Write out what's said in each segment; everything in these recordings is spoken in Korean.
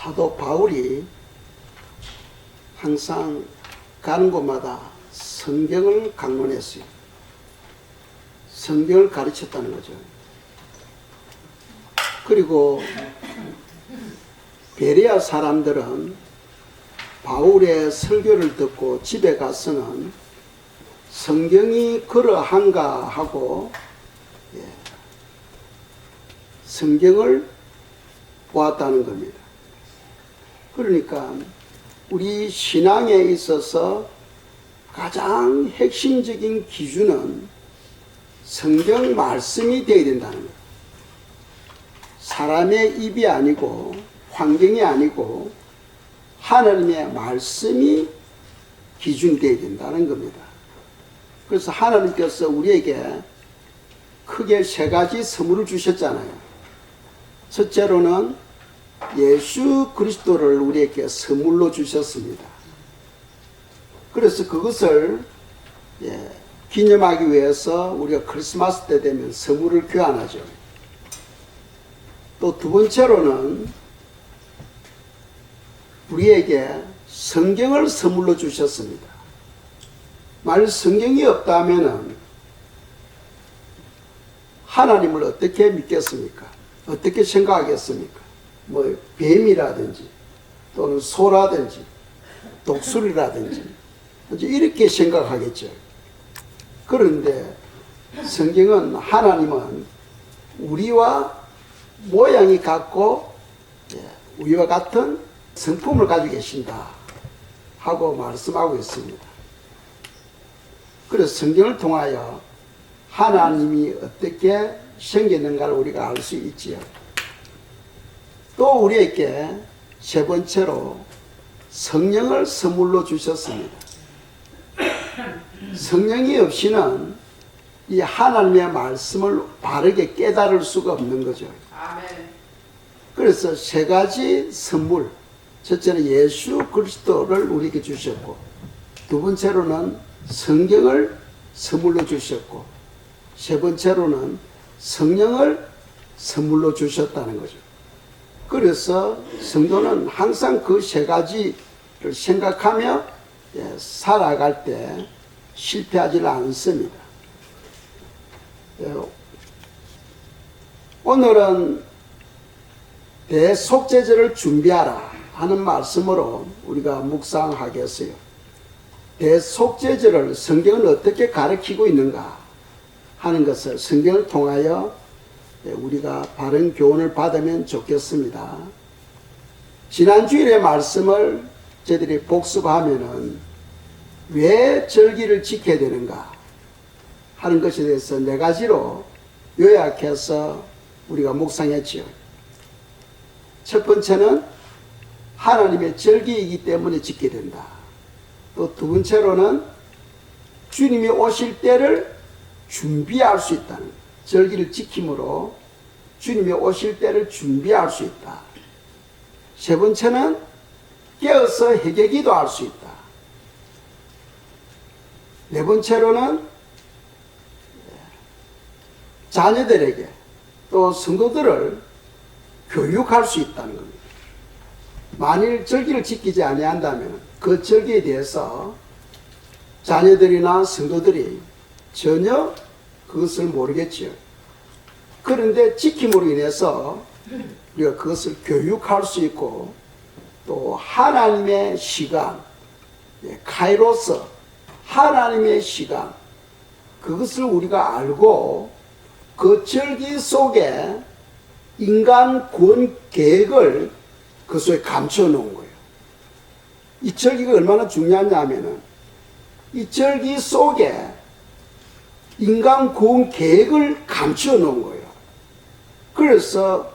사도 바울이 항상 가는 곳마다 성경을 강론했어요. 성경을 가르쳤다는 거죠. 그리고 베레아 사람들은 바울의 설교를 듣고 집에 가서는 성경이 그러한가 하고 성경을 보았다는 겁니다. 그러니까 우리 신앙에 있어서 가장 핵심적인 기준은 성경 말씀이 되어야 된다는 거예요. 사람의 입이 아니고 환경이 아니고 하나님의 말씀이 기준이 되어야 된다는 겁니다. 그래서 하나님께서 우리에게 크게 세 가지 선물을 주셨잖아요. 첫째로는 예수 그리스도를 우리에게 선물로 주셨습니다. 그래서 그것을 기념하기 위해서 우리가 크리스마스 때 되면 선물을 교환하죠. 또 두 번째로는 우리에게 성경을 선물로 주셨습니다. 만약 성경이 없다면 하나님을 어떻게 믿겠습니까? 어떻게 생각하겠습니까? 뭐 뱀이라든지 또는 소라든지 독수리라든지 이렇게 생각하겠죠. 그런데 성경은 하나님은 우리와 모양이 같고 우리와 같은 성품을 가지고 계신다 하고 말씀하고 있습니다. 그래서 성경을 통하여 하나님이 어떻게 생겼는가를 우리가 알 수 있지요. 또 우리에게 세 번째로 성령을 선물로 주셨습니다. 성령이 없이는 이 하나님의 말씀을 바르게 깨달을 수가 없는 거죠. 그래서 세 가지 선물, 첫째는 예수 그리스도를 우리에게 주셨고, 두 번째로는 성경을 선물로 주셨고, 세 번째로는 성령을 선물로 주셨다는 거죠. 그래서 성도는 항상 그 세 가지를 생각하며 살아갈 때 실패하지 않습니다. 오늘은 대속죄제를 준비하라 하는 말씀으로 우리가 묵상하겠어요. 대속죄제를 성경은 어떻게 가르치고 있는가 하는 것을 성경을 통하여 우리가 바른 교훈을 받으면 좋겠습니다. 지난 주일의 말씀을 저희들이 복습하면은 왜 절기를 지켜야 되는가 하는 것에 대해서 네 가지로 요약해서 우리가 묵상했지요. 첫 번째는 하나님의 절기이기 때문에 지켜야 된다. 또 두 번째로는 주님이 오실 때를 준비할 수 있다는 거예요. 절기를 지킴으로 주님이 오실 때를 준비할 수 있다. 세 번째는 깨어서 회개기도 할 수 있다. 네 번째로는 자녀들에게 또 성도들을 교육할 수 있다는 겁니다. 만일 절기를 지키지 아니한다면 그 절기에 대해서 자녀들이나 성도들이 전혀 그것을 모르겠지요. 그런데 지킴으로 인해서 우리가 그것을 교육할 수 있고 또 하나님의 시간, 카이로스, 하나님의 시간, 그것을 우리가 알고 그 절기 속에 인간 구원 계획을 그 속에 감춰 놓은 거예요. 이 절기가 얼마나 중요하냐면은 이 절기 속에 인간 구원 계획을 감춰 놓은 거예요. 그래서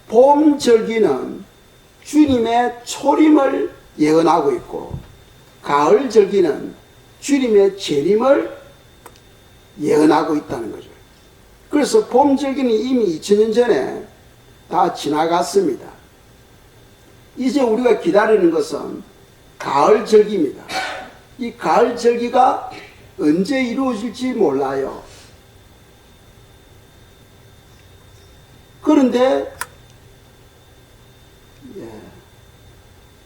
봄 절기는 주님의 초림을 예언하고 있고, 가을 절기는 주님의 재림을 예언하고 있다는 거죠. 그래서 봄 절기는 이미 2000년 전에 다 지나갔습니다. 이제 우리가 기다리는 것은 가을 절기입니다. 이 가을 절기가 언제 이루어질지 몰라요. 그런데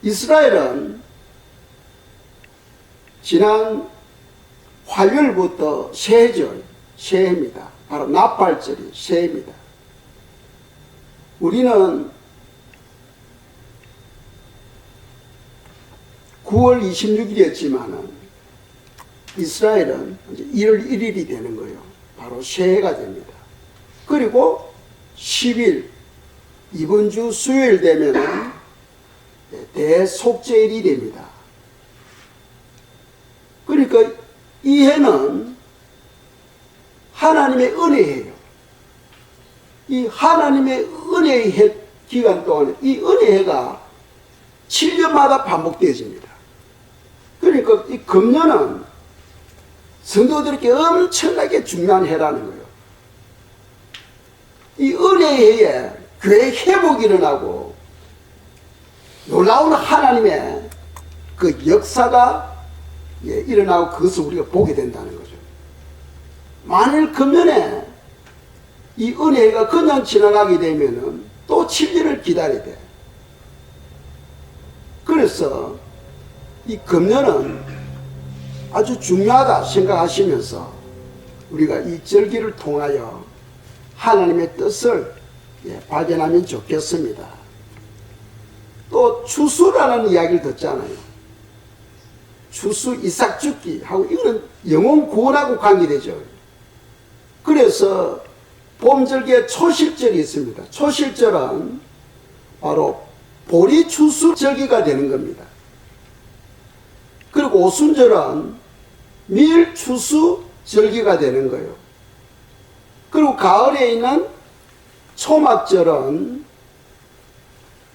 이스라엘은 지난 화요일부터 새해절, 새해입니다. 바로 나팔절이 새해입니다. 우리는 9월 26일이었지만은 이스라엘은 이제 1월 1일이 되는 거예요. 바로 새해가 됩니다. 그리고 10일, 이번 주 수요일 되면은 대속죄일이 됩니다. 그러니까 이 해는 하나님의 은혜예요. 이 하나님의 은혜의 해 기간 동안에 이 은혜가 7년마다 반복되어집니다. 그러니까 이 금년은 성도들에게 엄청나게 중요한 해라는 거예요. 이 은혜의 해에 교회 회복이 일어나고 놀라운 하나님의 그 역사가 일어나고 그것을 우리가 보게 된다는 거죠. 만일 금년에 이 은혜가 그냥 지나가게 되면은 또 7년을 기다려야 돼. 그래서 이 금년은 아주 중요하다 생각하시면서 우리가 이 절기를 통하여 하나님의 뜻을 발견하면 좋겠습니다. 또 추수라는 이야기를 듣잖아요. 추수 이삭 죽기 하고 이거는 영혼 구원하고 관계되죠. 그래서 봄절기에 초실절이 있습니다. 초실절은 바로 보리 추수 절기가 되는 겁니다. 그리고 오순절은 밀 추수 절기가 되는 거예요. 그리고 가을에 있는 초막절은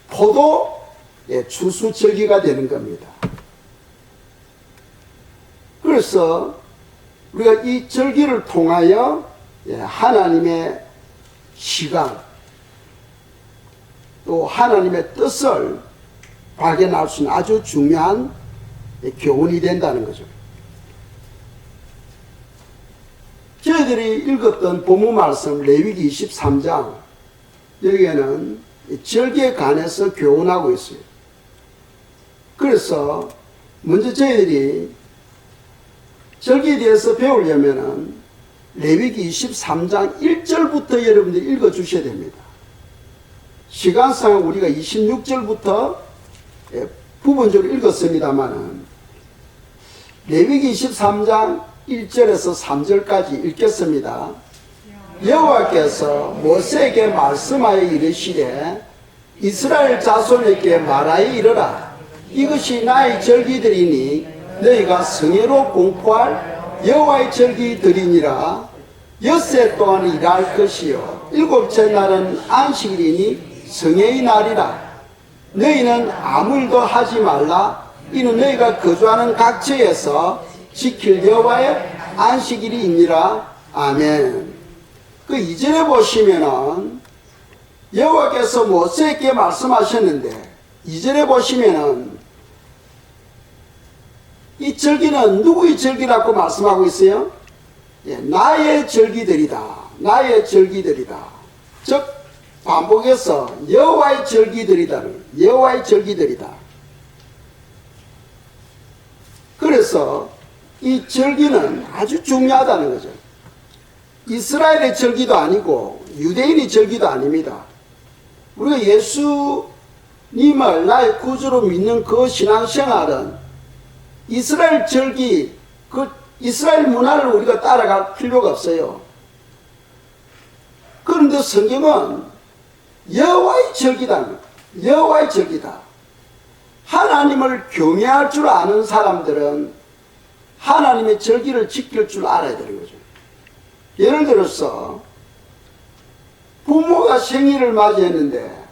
포도 추수 절기가 되는 겁니다. 그래서 우리가 이 절기를 통하여 하나님의 시간 또 하나님의 뜻을 발견할 수 있는 아주 중요한 교훈이 된다는 거죠. 저희들이 읽었던 본문 말씀 레위기 23장 여기에는 절기에 관해서 교훈하고 있어요. 그래서 먼저 저희들이 절기에 대해서 배우려면은 레위기 23장 1절부터 여러분들이 읽어 주셔야 됩니다. 시간상 우리가 26절부터 부분적으로 읽었습니다만은 레위기 23장 1절에서 3절까지 읽겠습니다. 여호와께서 모세에게 말씀하여 이르시되 이스라엘 자손에게 말하여 이르라. 이것이 나의 절기들이니 너희가 성회로 공포할 여호와의 절기들이니라. 엿새 동안 일할 것이요 일곱째 날은 안식일이니 성회의 날이라. 너희는 아무 일도 하지 말라. 이는 너희가 거주하는 각처에서 지킬 여호와의 안식일이니라. 아멘. 그 2절에 보시면은 여호와께서 모세에게 말씀하셨는데 2절에 보시면은 이 절기는 누구의 절기라고 말씀하고 있어요? 나의 절기들이다. 나의 절기들이다. 즉 반복해서 여호와의 절기들이다. 여호와의 절기들이다. 그래서 이 절기는 아주 중요하다는 거죠. 이스라엘의 절기도 아니고 유대인의 절기도 아닙니다. 우리가 예수님을 나의 구주로 믿는 그 신앙생활은 이스라엘 절기, 그 이스라엘 문화를 우리가 따라갈 필요가 없어요. 그런데 성경은 여호와의 절기다. 여호와의 절기다. 하나님을 경외할 줄 아는 사람들은 하나님의 절기를 지킬 줄 알아야 되는 거죠. 예를 들어서 부모가 생일을 맞이했는데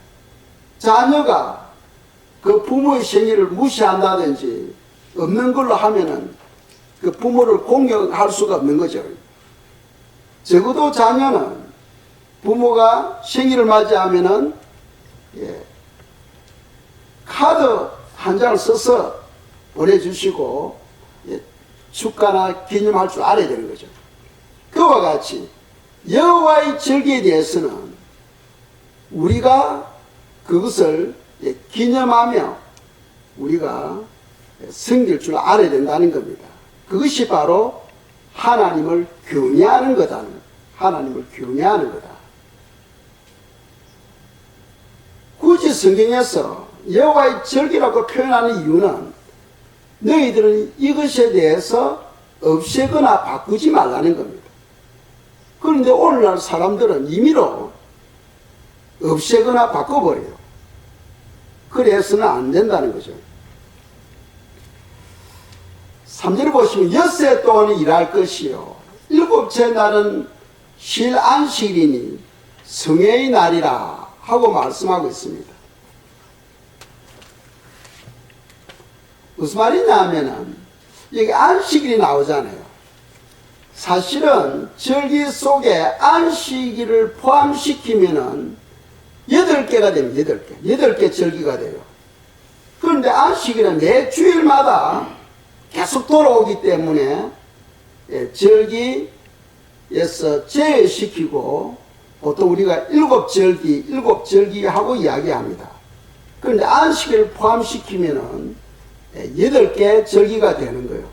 자녀가 그 부모의 생일을 무시한다든지 없는 걸로 하면은 그 부모를 공격할 수가 없는 거죠. 적어도 자녀는 부모가 생일을 맞이하면은 카드 한 장을 써서 보내주시고 축가나 기념할 줄 알아야 되는 거죠. 그와 같이 여호와의 절기에 대해서는 우리가 그것을 기념하며 우리가 섬길 줄 알아야 된다는 겁니다. 그것이 바로 하나님을 경외하는 거다. 하나님을 경외하는 거다. 굳이 성경에서 여호와의 절기라고 표현하는 이유는 너희들은 이것에 대해서 없애거나 바꾸지 말라는 겁니다. 그런데 오늘날 사람들은 임의로 없애거나 바꿔버려요. 그래서는 안 된다는 거죠. 3절을 보시면 엿새 동안 일할 것이요 일곱째 날은 쉴 안식일이니 성회의 날이라 하고 말씀하고 있습니다. 무슨 말이냐 하면은 여기 안식일이 나오잖아요. 사실은 절기 속에 안식일을 포함시키면은 8개가 됩니다. 8개 절기가 돼요. 그런데 안식일은 매 주일마다 계속 돌아오기 때문에 절기에서 제외시키고 보통 우리가 7절기 하고 이야기합니다. 그런데 안식일을 포함시키면은 8개 절기가 되는 거예요.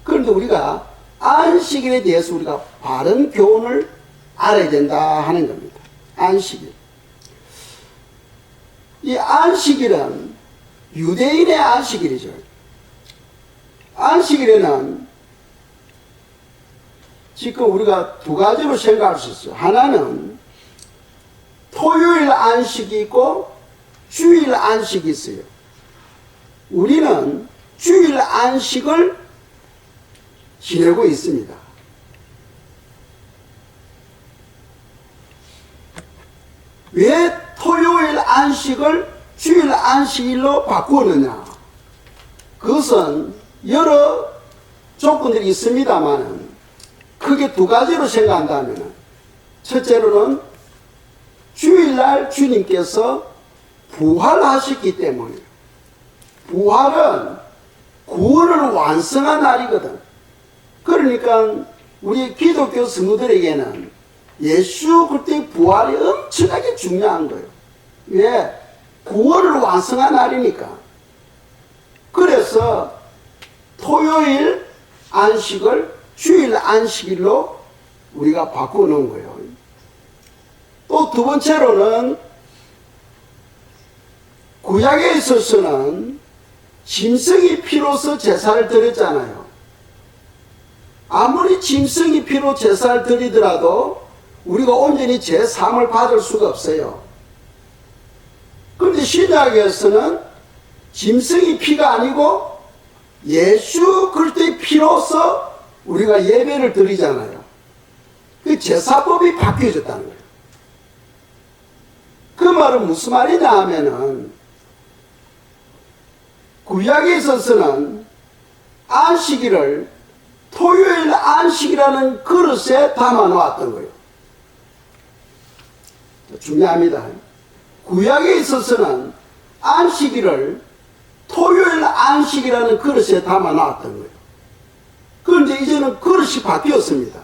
그런데 우리가 안식일에 대해서 우리가 바른 교훈을 알아야 된다 하는 겁니다. 안식일. 이 안식일은 유대인의 안식일이죠. 안식일에는 지금 우리가 두 가지로 생각할 수 있어요. 하나는 토요일 안식이 있고 주일 안식이 있어요. 우리는 주일 안식을 지내고 있습니다. 왜 토요일 안식을 주일 안식일로 바꾸느냐? 그것은 여러 조건들이 있습니다만 크게 두 가지로 생각한다면 첫째로는 주일날 주님께서 부활하셨기 때문에 부활은 구원을 완성한 날이거든. 그러니까 우리 기독교 성도들에게는 예수 그리스도의 부활이 엄청나게 중요한 거예요. 왜? 구원을 완성한 날이니까. 그래서 토요일 안식을 주일 안식일로 우리가 바꿔놓은 거예요. 또 두 번째로는 구약에 있어서는 짐승이 피로서 제사를 드렸잖아요. 아무리 짐승이 피로 제사를 드리더라도 우리가 온전히 제사함을 받을 수가 없어요. 그런데 신약에서는 짐승이 피가 아니고 예수 그리스도의 피로서 우리가 예배를 드리잖아요. 그 제사법이 바뀌어졌다는 거예요. 그 말은 무슨 말이냐 하면은 구약에 있어서는 안식일을 토요일 안식이라는 그릇에 담아 놓았던 거예요. 중요합니다. 구약에 있어서는 안식일을 토요일 안식이라는 그릇에 담아 놨던 거예요. 그런데 이제는 그릇이 바뀌었습니다.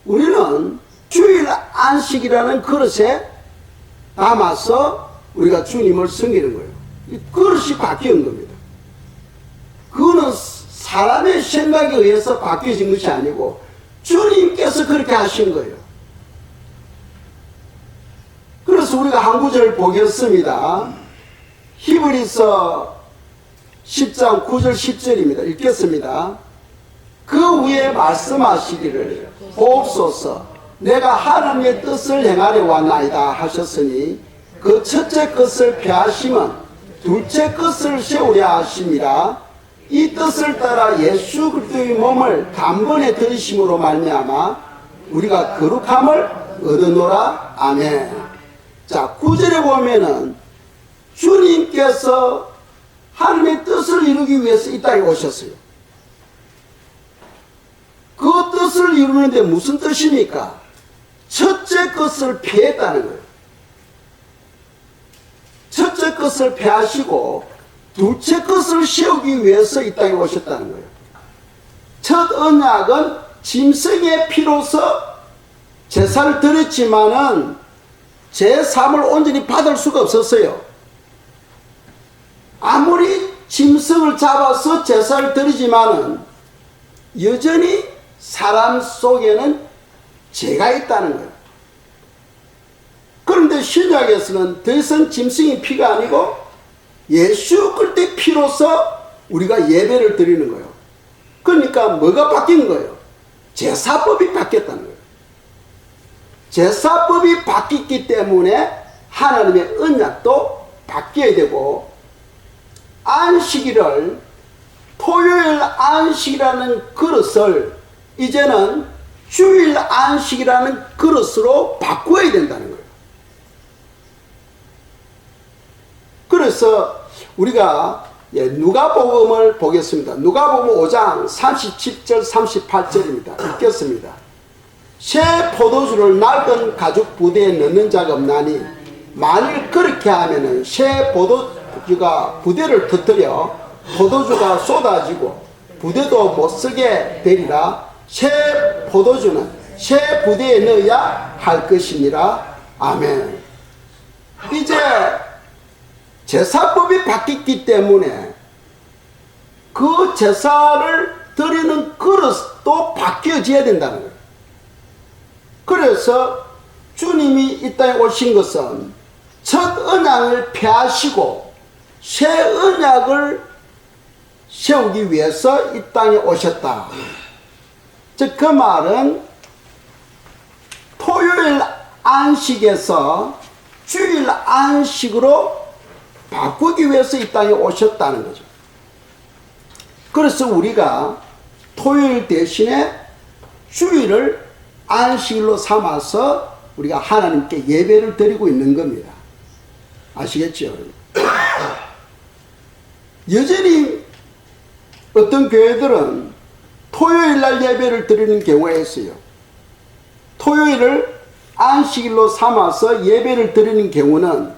우리는 주일 안식이라는 그릇에 담아서 우리가 주님을 섬기는 거예요. 이 그릇이 바뀐 겁니다. 그거는 사람의 생각에 의해서 바뀌어진 것이 아니고 주님께서 그렇게 하신 거예요. 그래서 우리가 한 구절을 보겠습니다. 히브리서 10장 9절 10절입니다. 읽겠습니다. 그 위에 말씀하시기를 보옵소서 내가 하나님의 뜻을 행하려 왔나이다 하셨으니 그 첫째 것을 폐하심은 둘째 것을 세우려 하심이라. 이 뜻을 따라 예수 그리스도의 몸을 단번에 들이심으로 말미암아 우리가 거룩함을 얻으노라. 아멘. 자, 9절에 보면은 주님께서 하나님의 뜻을 이루기 위해서 이 땅에 오셨어요. 그 뜻을 이루는데 무슨 뜻입니까? 첫째 것을 폐했다는 거예요. 첫째 것을 폐하시고 둘째 것을 세우기 위해서 이 땅에 오셨다는 거예요. 첫 언약은 짐승의 피로서 제사를 드렸지만은 제 삶을 온전히 받을 수가 없었어요. 아무리 짐승을 잡아서 제사를 드리지만은 여전히 사람 속에는 죄가 있다는 거예요. 그런데 신약에서는 더 이상 짐승의 피가 아니고 예수 그리스도의 피로서 우리가 예배를 드리는 거예요. 그러니까 뭐가 바뀐 거예요? 제사법이 바뀌었다는 거예요. 제사법이 바뀌기 때문에 하나님의 언약도 바뀌어야 되고, 안식일을 토요일 안식이라는 그릇을 이제는 주일 안식이라는 그릇으로 바꿔야 된다는 거예요. 그래서 우리가 누가복음을 보겠습니다. 누가복음 5장 37절 38절입니다. 읽겠습니다. 새 포도주를 낡은 가죽 부대에 넣는 자가 없나니 만일 그렇게 하면은 새 포도주가 부대를 터뜨려 포도주가 쏟아지고 부대도 못쓰게 되리라. 새 포도주는 새 부대에 넣어야 할 것이니라. 아멘. 이제 제사법이 바뀌었기 때문에 그 제사를 드리는 그릇도 바뀌어져야 된다는 거예요. 그래서 주님이 이 땅에 오신 것은 첫 언약을 폐하시고 새 언약을 세우기 위해서 이 땅에 오셨다. 즉 그 말은 토요일 안식에서 주일 안식으로 바꾸기 위해서 이 땅에 오셨다는 거죠. 그래서 우리가 토요일 대신에 주일을 안식일로 삼아서 우리가 하나님께 예배를 드리고 있는 겁니다. 아시겠죠? 여전히 어떤 교회들은 토요일 날 예배를 드리는 경우가 있어요. 토요일을 안식일로 삼아서 예배를 드리는 경우는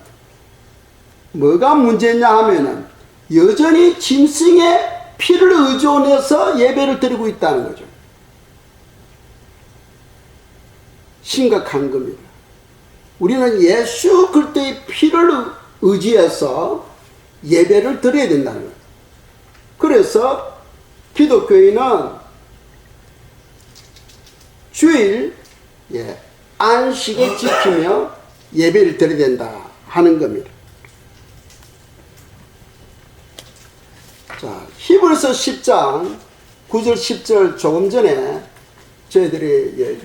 뭐가 문제냐 하면은 여전히 짐승의 피를 의존해서 예배를 드리고 있다는 거죠. 심각한 겁니다. 우리는 예수 그리스도의 피를 의지해서 예배를 드려야 된다는 거예요. 그래서 기독교인은 주일 안식을 지키며 예배를 드려야 된다 하는 겁니다. 자, 히브리서 10장 9절 10절 조금 전에 저희들이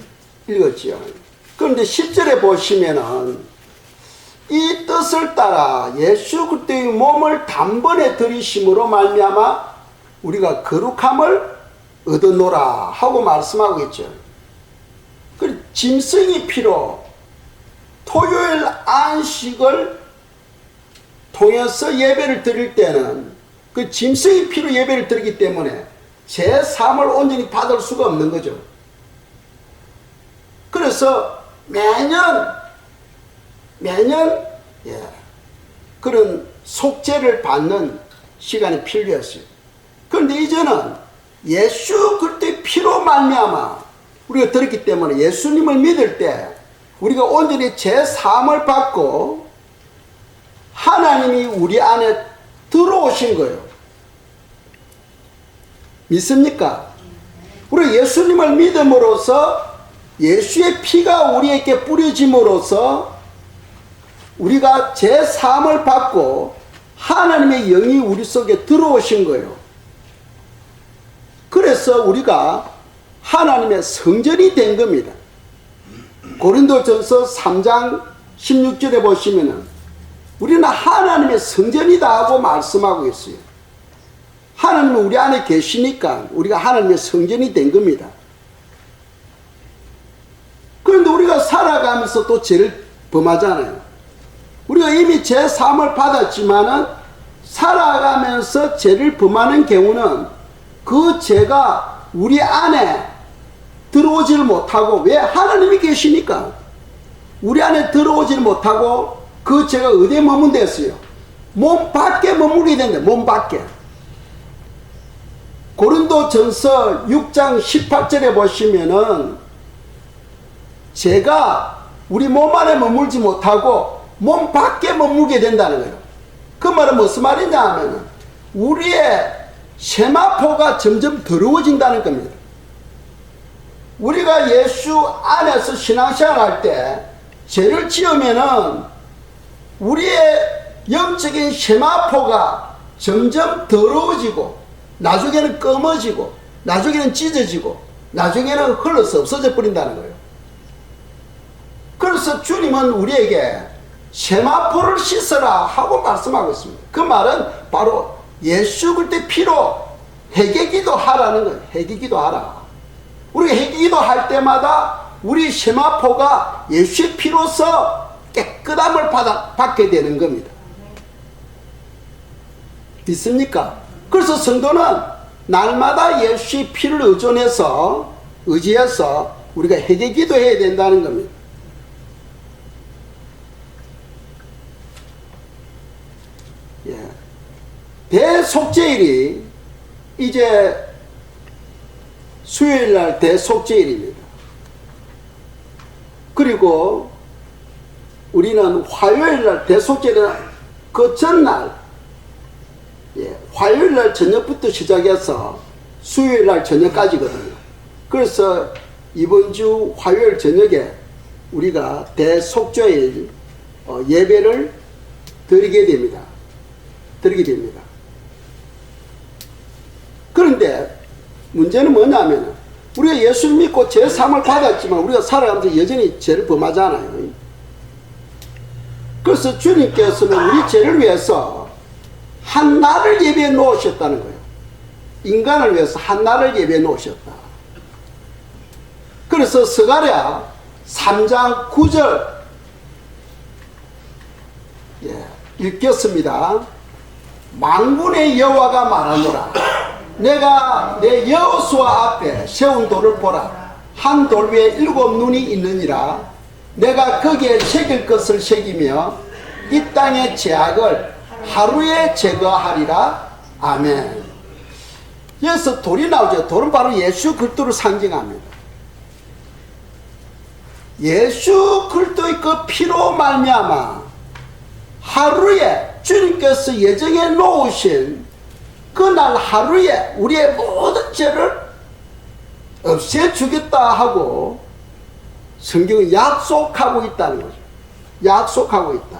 읽었지요. 그런데 10절에 보시면은 이 뜻을 따라 예수 그리스도의 몸을 단번에 들이심으로 말미암아 우리가 거룩함을 얻어노라 하고 말씀하고 있죠. 그 짐승의 피로 토요일 안식을 통해서 예배를 드릴 때는 그 짐승의 피로 예배를 드리기 때문에 제3을 온전히 받을 수가 없는 거죠. 그래서 매년 그런 속죄를 받는 시간이 필요했어요. 그런데 이제는 예수 그리스도의 피로 말미암아 우리가 드렸기 때문에 예수님을 믿을 때 우리가 온전히 제3을 받고 하나님이 우리 안에 들어오신 거예요. 믿습니까? 우리 예수님을 믿음으로써 예수의 피가 우리에게 뿌려짐으로써 우리가 제3을 받고 하나님의 영이 우리 속에 들어오신 거예요. 그래서 우리가 하나님의 성전이 된 겁니다. 고린도전서 3장 16절에 보시면은 우리는 하나님의 성전이다 하고 말씀하고 있어요. 하나님은 우리 안에 계시니까 우리가 하나님의 성전이 된 겁니다. 그런데 우리가 살아가면서 또 죄를 범하잖아요. 우리가 이미 제3을 받았지만은 살아가면서 죄를 범하는 경우는 그 죄가 우리 안에 들어오지를 못하고, 왜? 하나님이 계시니까 우리 안에 들어오지를 못하고 그 죄가 어디에 머문댔어요? 몸 밖에 머무르게 된다. 몸 밖에. 고린도전서 6장 18절에 보시면은 죄가 우리 몸 안에 머물지 못하고 몸 밖에 머물게 된다는 거예요. 그 말은 무슨 말이냐 하면 우리의 세마포가 점점 더러워진다는 겁니다. 우리가 예수 안에서 신앙생활 할 때 죄를 지으면은 우리의 영적인 세마포가 점점 더러워지고 나중에는 검어지고 나중에는 찢어지고 나중에는 흘러서 없어져 버린다는 거예요. 그래서 주님은 우리에게 세마포를 씻어라 하고 말씀하고 있습니다. 그 말은 바로 예수 그리스도의 피로 회개기도 하라는 거예요. 회개기도 하라. 우리가 회개기도 할 때마다 우리 세마포가 예수의 피로서 깨끗함을 받게 되는 겁니다. 믿습니까? 그래서 성도는 날마다 예수의 피를 의지해서 우리가 회개기도 해야 된다는 겁니다. 예. 대속죄일이 이제 수요일날 대속죄일입니다. 그리고 우리는 화요일날 대속죄일은 그 전날 화요일날 저녁부터 시작해서 수요일날 저녁까지거든요. 그래서 이번 주 화요일 저녁에 우리가 대속죄일 예배를 드리게 됩니다. 그런데 문제는 뭐냐면 우리가 예수를 믿고 죄사함을 받았지만 우리가 살아가면서 여전히 죄를 범하잖아요. 그래서 주님께서는 우리 죄를 위해서 한 날을 예배해 놓으셨다는 거예요. 인간을 위해서 한 날을 예배해 놓으셨다. 그래서 스가랴 3장 9절 읽겠습니다. 만군의 여호와가 말하노라. 내가 내 여호수아 앞에 세운 돌을 보라. 한 돌 위에 7 눈이 있느니라. 내가 거기에 새길 것을 새기며 이 땅의 죄악을 하루에 제거하리라. 아멘. 여기서 돌이 나오죠. 돌은 바로 예수 그리스도를 상징합니다. 예수 그리스도의 그 피로 말미암아 하루에 주님께서 예정해 놓으신 그날 하루에 우리의 모든 죄를 없애주겠다 하고 성경은 약속하고 있다는 거죠. 약속하고 있다.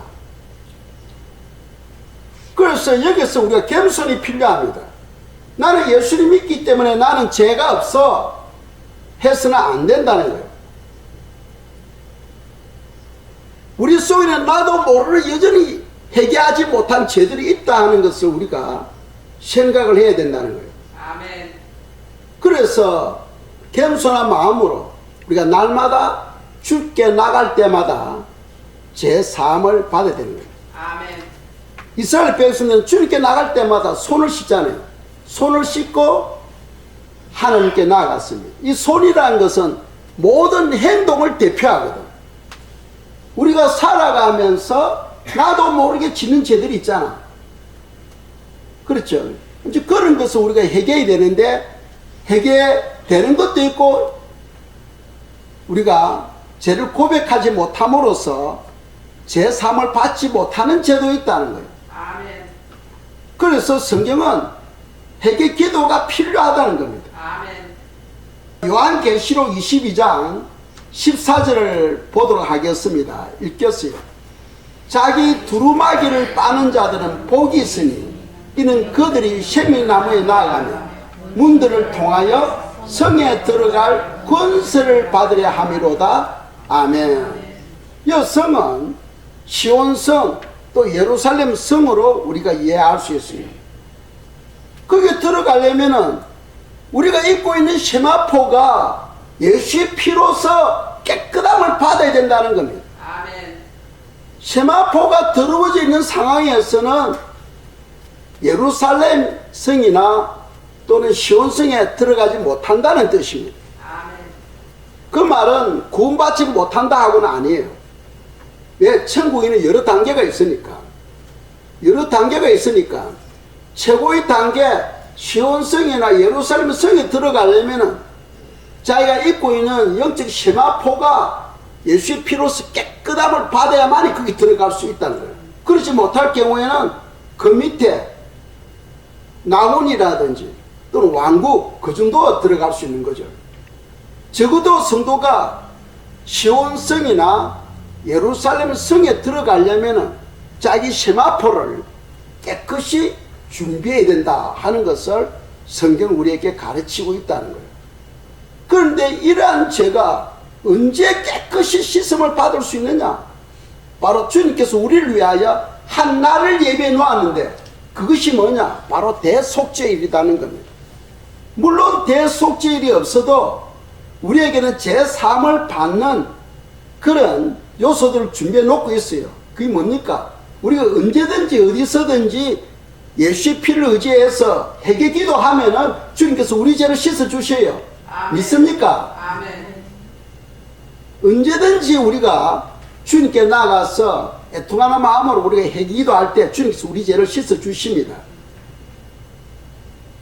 그래서 여기서 우리가 겸손이 필요합니다. 나는 예수를 믿기 때문에 나는 죄가 없어 해서는 안 된다는 거예요. 우리 속에는 나도 모르는 여전히 해결하지 못한 죄들이 있다 하는 것을 우리가 생각을 해야 된다는 거예요. 아멘. 그래서 겸손한 마음으로 우리가 날마다 주께 나갈 때마다 죄 사함을 받아야 되는 거예요. 아멘. 이스라엘 백성은 주님께 나갈 때마다 손을 씻잖아요. 손을 씻고 하나님께 나아갔습니다. 이 손이라는 것은 모든 행동을 대표하거든. 우리가 살아가면서 나도 모르게 짓는 죄들이 있잖아. 그렇죠. 이제 그런 것을 우리가 해결해야 되는데 해결되는 것도 있고 우리가 죄를 고백하지 못함으로써 죄 사함을 받지 못하는 죄도 있다는 거예요. 아멘. 그래서 성경은 회개 기도가 필요하다는 겁니다. 아멘. 요한계시록 22장 14절을 보도록 하겠습니다. 읽겠어요. 자기 두루마기를 빠는 자들은 복이 있으니 이는 그들이 생명나무에 나아가며 문들을 통하여 성에 들어갈 권세를 받으려 함이로다. 아멘. 이 성은 시온성 또 예루살렘 성으로 우리가 이해할 수 있습니다. 거기에 들어가려면은 우리가 입고 있는 세마포가 예수의 피로서 깨끗함을 받아야 된다는 겁니다. 아멘. 세마포가 더러워져 있는 상황에서는 예루살렘 성이나 또는 시온성에 들어가지 못한다는 뜻입니다. 아멘. 그 말은 구원받지 못한다 하고는 아니에요. 왜? 천국에는 여러 단계가 있으니까. 최고의 단계 시온성이나 예루살렘 성에 들어가려면은 자기가 입고 있는 영적 세마포가 예수의 피로서 깨끗함을 받아야만이 거기 들어갈 수 있다는 거예요. 그렇지 못할 경우에는 그 밑에 낙원이라든지 또는 왕국 그 정도가 들어갈 수 있는 거죠. 적어도 성도가 시온성이나 예루살렘 성에 들어가려면 자기 세마포를 깨끗이 준비해야 된다 하는 것을 성경은 우리에게 가르치고 있다는 거예요. 그런데 이러한 죄가 언제 깨끗이 씻음을 받을 수 있느냐? 바로 주님께서 우리를 위하여 한 날을 예비해 놓았는데 그것이 뭐냐? 바로 대속죄일이라는 겁니다. 물론 대속죄일이 없어도 우리에게는 제3을 받는 그런 요소들을 준비해 놓고 있어요. 그게 뭡니까? 우리가 언제든지 어디서든지 예수의 피를 의지해서 회개 기도하면은 주님께서 우리 죄를 씻어 주셔요. 아멘. 믿습니까? 아멘. 언제든지 우리가 주님께 나가서 애통하는 마음으로 우리가 회개 기도할 때 주님께서 우리 죄를 씻어 주십니다.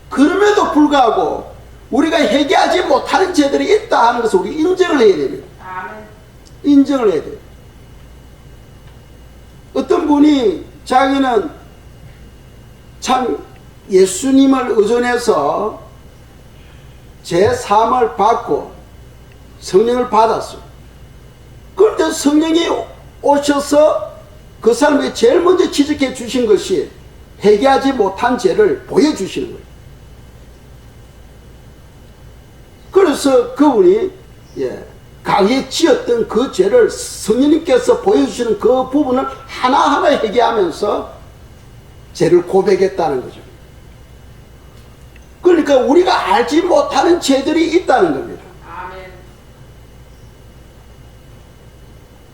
그럼에도 불구하고 우리가 회개하지 못하는 죄들이 있다 하는 것을 우리 인정을 해야 됩니다. 아멘. 인정을 해야 돼요. 어떤 분이 자기는 참 예수님을 의존해서 제3을 받고 성령을 받았어요. 그런데 성령이 오셔서 그 사람에게 제일 먼저 지적해 주신 것이 회개하지 못한 죄를 보여주시는 거예요. 그래서 그분이 강에 지었던 그 죄를 성령님께서 보여주시는 그 부분을 하나하나 회개하면서 죄를 고백했다는 거죠. 그러니까 우리가 알지 못하는 죄들이 있다는 겁니다. 아멘.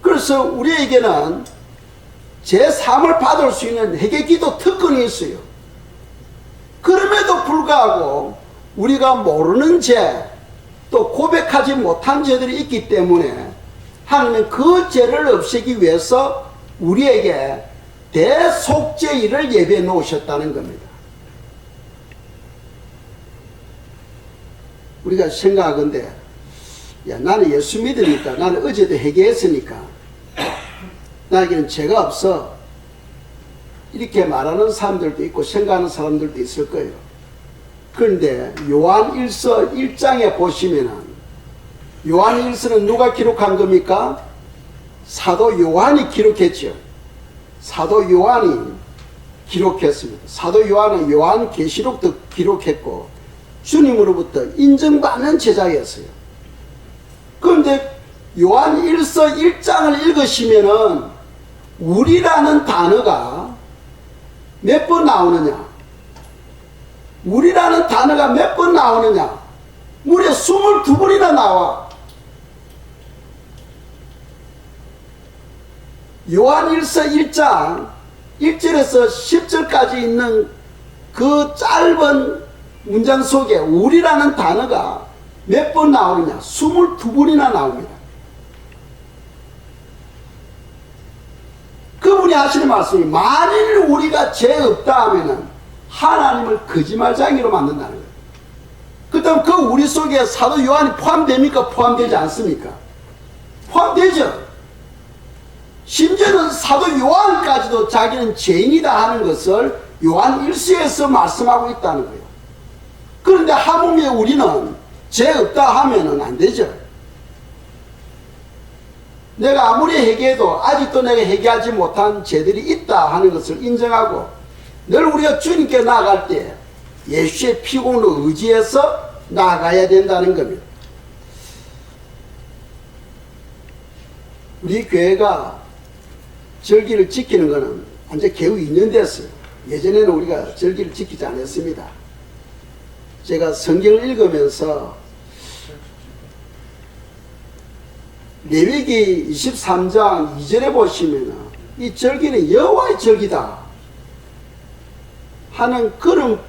그래서 우리에게는 제3을 받을 수 있는 회개기도 특권이 있어요. 그럼에도 불구하고 우리가 모르는 죄, 또 고백하지 못한 죄들이 있기 때문에 하나님은 그 죄를 없애기 위해서 우리에게 대속죄일을 예배해 놓으셨다는 겁니다. 우리가 생각하건대 나는 예수 믿으니까, 나는 어제도 회개했으니까 나에게는 죄가 없어, 이렇게 말하는 사람들도 있고 생각하는 사람들도 있을 거예요. 그런데 요한일서 1장에 보시면은, 요한일서는 누가 기록한 겁니까? 사도 요한이 기록했죠. 사도 요한이 기록했습니다. 사도 요한은 요한계시록도 기록했고 주님으로부터 인정받는 제자였어요. 그런데 요한일서 1장을 읽으시면은 우리라는 단어가 몇 번 나오느냐? 우리라는 단어가 몇 번 나오느냐? 무려 22번이나 나와. 요한일서 1장 1절에서 10절까지 있는 그 짧은 문장 속에 우리라는 단어가 몇 번 나오느냐? 22번이나 나옵니다. 그분이 하시는 말씀이, 만일 우리가 죄 없다 하면은 하나님을 거짓말쟁이로 만든다는 거예요. 그렇다면 그 우리 속에 사도 요한이 포함됩니까? 포함되지 않습니까? 포함되죠. 심지어는 사도 요한까지도 자기는 죄인이다 하는 것을 요한 1서에서 말씀하고 있다는 거예요. 그런데 하물며 우리는 죄 없다 하면은 안 되죠. 내가 아무리 회개해도 아직도 내가 회개하지 못한 죄들이 있다 하는 것을 인정하고, 늘 우리가 주님께 나아갈 때 예수의 피공로 의지해서 나아가야 된다는 겁니다. 우리 교회가 절기를 지키는 것은 이제 겨우 2년 됐어요. 예전에는 우리가 절기를 지키지 않았습니다. 제가 성경을 읽으면서 레위기 23장 2절에 보시면 이 절기는 여호와의 절기다 하는 그런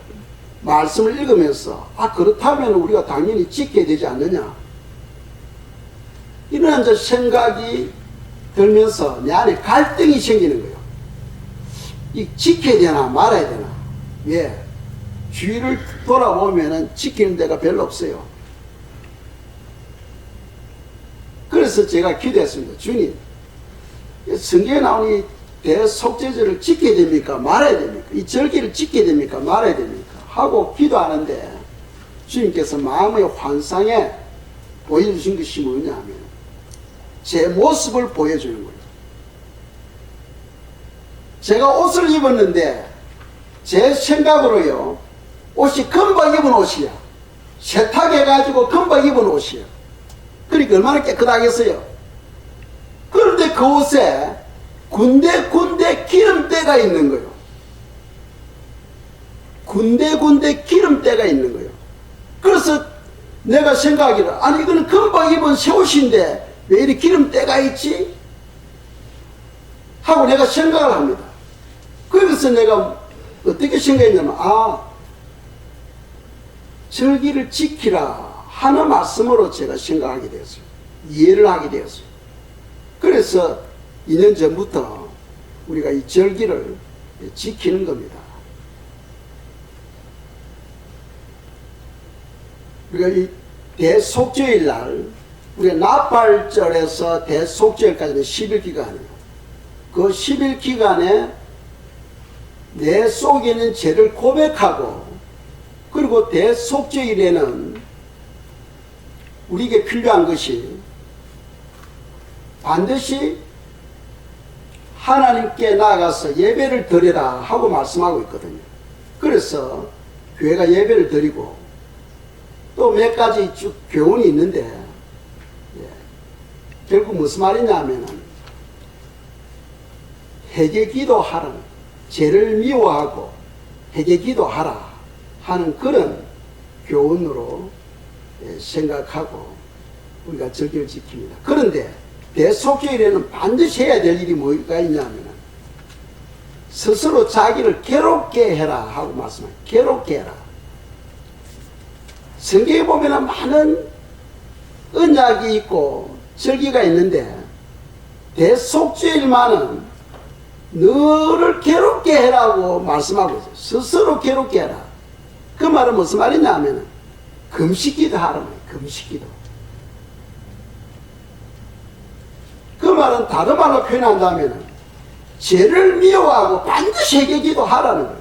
말씀을 읽으면서, 그렇다면 우리가 당연히 지켜야 되지 않느냐, 이런 이제 생각이 들면서 내 안에 갈등이 생기는 거예요. 이 지켜야 되나 말아야 되나. 왜? 주위를 돌아보면은 지키는 데가 별로 없어요. 그래서 제가 기도했습니다. 주님, 성경에 나오는 대속죄절을 지켜야 됩니까? 말아야 됩니까? 이 절기를 지켜야 됩니까? 말아야 됩니까? 하고 기도하는데 주님께서 마음의 환상에 보여주신 것이 뭐냐 하면 제 모습을 보여주는 거예요. 제가 옷을 입었는데 제 생각으로요, 옷이 금방 입은 옷이야. 세탁해가지고 금방 입은 옷이야. 그러니까 얼마나 깨끗하겠어요. 그런데 그 옷에 군데군데 기름때가 있는 거예요. 군데군데 기름때가 있는 거예요. 그래서 내가 생각하기를, 아니 이거는 금방 입은 새 옷인데 왜 이렇게 기름때가 있지? 하고 내가 생각을 합니다. 그래서 내가 어떻게 생각했냐면, 절기를 지키라 하는 말씀으로 제가 생각하게 되었어요. 이해를 하게 되었어요. 그래서 2년 전부터 우리가 이 절기를 지키는 겁니다. 우리가 이 대속죄일 날, 우리가 나팔절에서 대속죄일까지는 10일 기간이에요. 그 10일 기간에 내 속에 있는 죄를 고백하고, 그리고 대속죄일에는 우리에게 필요한 것이 반드시 하나님께 나아가서 예배를 드리라 하고 말씀하고 있거든요. 그래서 교회가 예배를 드리고 또 몇 가지 쭉 교훈이 있는데, 결국 무슨 말이냐 하면은 회개 기도하라, 죄를 미워하고 회개 기도하라 하는 그런 교훈으로 생각하고 우리가 절기를 지킵니다. 그런데 대속죄일에는 반드시 해야 될 일이 뭐가 있냐면 스스로 자기를 괴롭게 해라 하고 말씀합니다. 괴롭게 해라. 성경에 보면 많은 언약이 있고 절기가 있는데 대속죄일만은 너를 괴롭게 해라고 말씀하고 있어요. 스스로 괴롭게 해라. 그 말은 무슨 말이냐 하면 금식기도 하라는 거예요. 금식기도. 그 말은 다른 말로 표현한다면 죄를 미워하고 반드시 회개기도 하라는 거예요.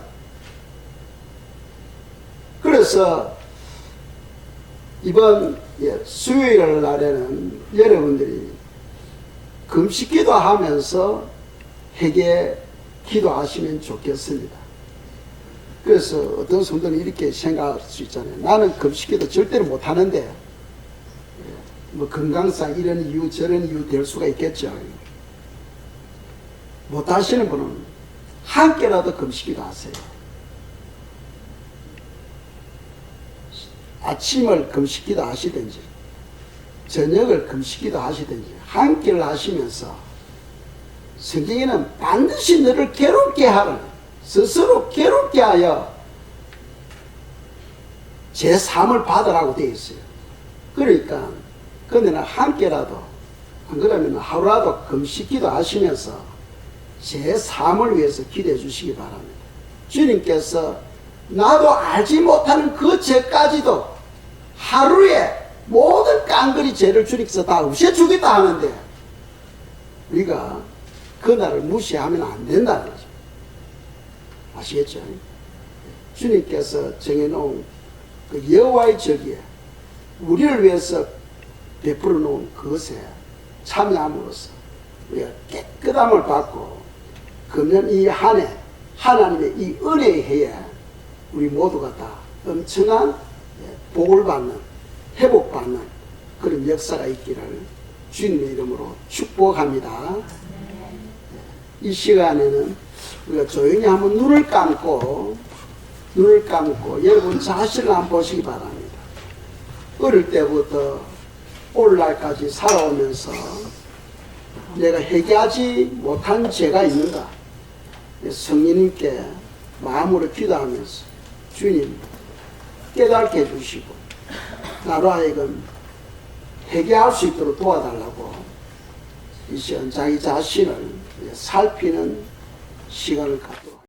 그래서 이번 수요일 날에는 여러분들이 금식기도 하면서 회개 기도하시면 좋겠습니다. 그래서 어떤 성도는 이렇게 생각할 수 있잖아요. 나는 금식기도 절대로 못하는데 뭐 건강상 이런 이유 저런 이유 될 수가 있겠죠. 못하시는 분은 함께라도 금식기도 하세요. 아침을 금식기도 하시든지 저녁을 금식기도 하시든지 함께를 하시면서 성경에는 반드시 너를 괴롭게 하라, 스스로 괴롭게 하여 제3을 받으라고 되어 있어요. 그러니까 그러나 함께라도 안 그러면 하루라도 금식기도 하시면서 제3을 위해서 기도해 주시기 바랍니다. 주님께서 나도 알지 못하는 그 죄까지도 하루에 모든 깡그리 죄를 주님께서 다 없애주겠다 하는데 우리가 그날을 무시하면 안 된다는 거죠. 아시겠죠? 주님께서 정해놓은 그 여호와의 절기에 우리를 위해서 베풀어 놓은 그것에 참여함으로써 우리가 깨끗함을 받고 금년 이 한 해 하나님의 이 은혜의 해에 우리 모두가 다 엄청난 복을 받는, 회복받는 그런 역사가 있기를 주님의 이름으로 축복합니다. 이 시간에는 우리가 조용히 한번 눈을 감고 여러분 자신을 한번 보시기 바랍니다. 어릴 때부터 오늘날까지 살아오면서 내가 회개하지 못한 죄가 있는가? 성령님께 마음으로 기도하면서 주님 깨닫게 해주시고 나로 하여금 회개할 수 있도록 도와달라고 이 시간 자기 자신을 살피는 시간을 갖도록